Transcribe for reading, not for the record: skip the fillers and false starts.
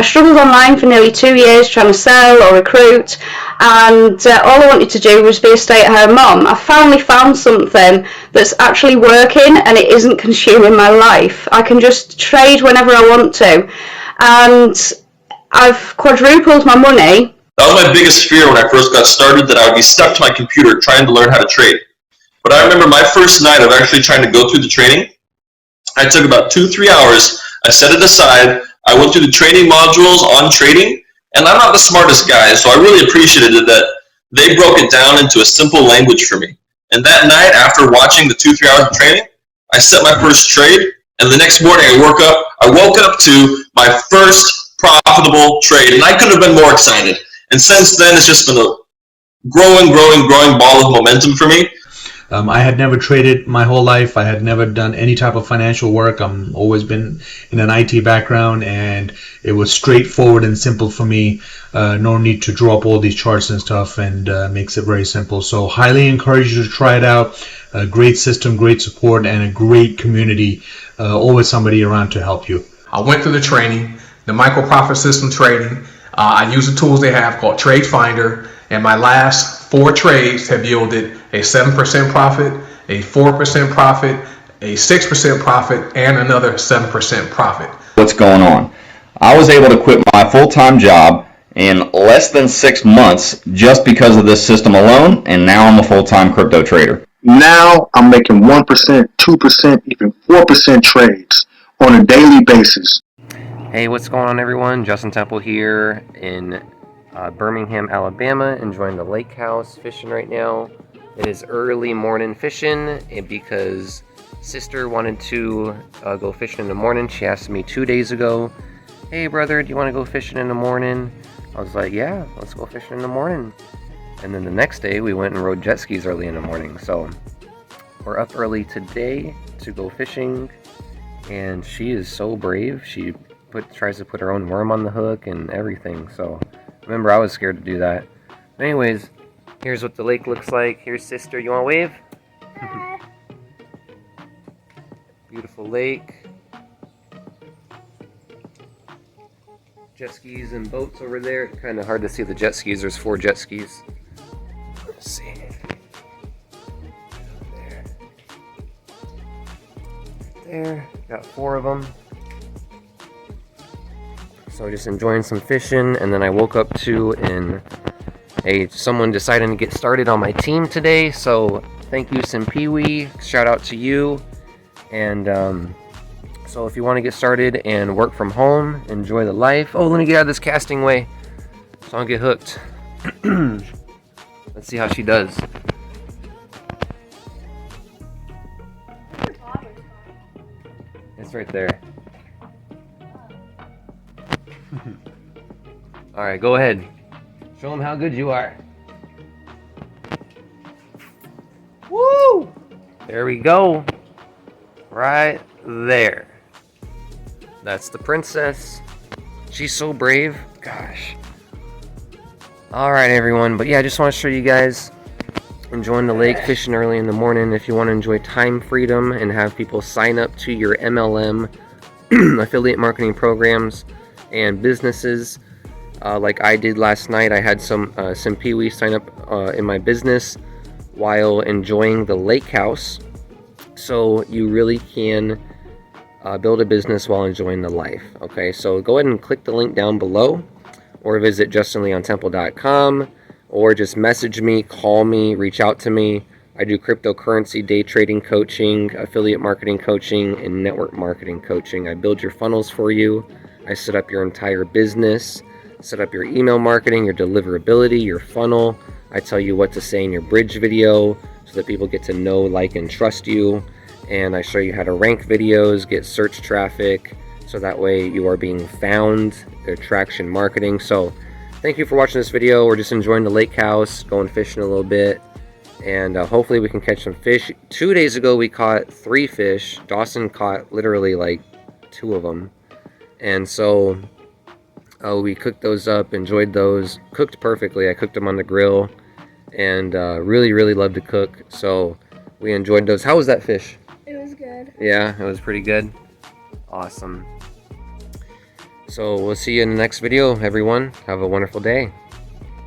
struggled online for nearly 2 years trying to sell or recruit, and all I wanted to do was be a stay-at-home mom. I finally found something that's actually working and it isn't consuming my life. I can just trade whenever I want to, and I've quadrupled my money. That was my biggest fear when I first got started, that I would be stuck to my computer trying to learn how to trade. But I remember my first night of actually trying to go through the training. I took about 2-3 hours. I set it aside. I went through the training modules on trading, and I'm not the smartest guy, so I really appreciated it that they broke it down into a simple language for me. And that night, after watching the 2-3 hours of training, I set my first trade, and the next morning I woke up to my first profitable trade, and I couldn't have been more excited. And since then, it's just been a growing ball of momentum for me. I had never traded my whole life. I had never done any type of financial work. I'm always been in an IT background, and it was straightforward and simple for me. No need to draw up all these charts and stuff, and makes it very simple. So highly encourage you to try it out. A great system, great support, and a great community. Always somebody around to help you. I went through the training, the micro profit system trading. I use the tools they have called Trade Finder, and my last 4 trades have yielded a 7% profit, a 4% profit, a 6% profit, and another 7% profit. What's going on? I was able to quit my full-time job in less than 6 months just because of this system alone, and now I'm a full-time crypto trader. Now I'm making 1%, 2%, even 4% trades on a daily basis. Hey, what's going on, everyone? Justin Temple here in Birmingham, Alabama, enjoying the lake house, fishing right now. It is early morning fishing because sister wanted to go fishing in the morning. She asked me 2 days ago, hey brother, do you want to go fishing in the morning? I was like, yeah, let's go fishing in the morning. And then the next day we went and rode jet skis early in the morning. So we're up early today to go fishing, and she is so brave. She tries to put her own worm on the hook and everything. So remember, I was scared to do that. But anyways, here's what the lake looks like. Here's sister. You want to wave? Beautiful lake. Jet skis and boats over there. Kind of hard to see the jet skis. There's 4 jet skis. Let's see. There. Got 4 of them. So just enjoying some fishing, and then I woke up and someone deciding to get started on my team today. So thank you, Sim Pee-wee. Shout out to you. And so if you want to get started and work from home, enjoy the life. Oh, let me get out of this casting way so I don't get hooked. Let's see how she does. It's right there. Alright, go ahead. Show them how good you are. Woo! There we go. Right there. That's the princess. She's so brave. Gosh. Alright, everyone. But yeah, I just want to show you guys enjoying the lake, fishing early in the morning. If you want to enjoy time freedom and have people sign up to your MLM affiliate marketing programs and businesses, like I did last night. I had some Pee-wee sign up in my business while enjoying the lake house. So you really can build a business while enjoying the life. Okay, so go ahead and click the link down below, or visit justinleontemple.com, or just message me, call me, reach out to me. I do cryptocurrency, day trading coaching, affiliate marketing coaching, and network marketing coaching. I build your funnels for you. I set up your entire business, set up your email marketing, your deliverability, your funnel. I tell you what to say in your bridge video so that people get to know, like, and trust you. And I show you how to rank videos, get search traffic, so that way you are being found, attraction marketing. So thank you for watching this video. We're just enjoying the lake house, going fishing a little bit, and hopefully we can catch some fish. 2 days ago we caught 3 fish. Dawson caught literally like 2 of them. And so we cooked those up, enjoyed those, cooked perfectly. I cooked them on the grill, and really love to cook. So we enjoyed those. How was that fish? It was good. Yeah, it was pretty good. Awesome. So we'll see you in the next video, everyone. Have a wonderful day.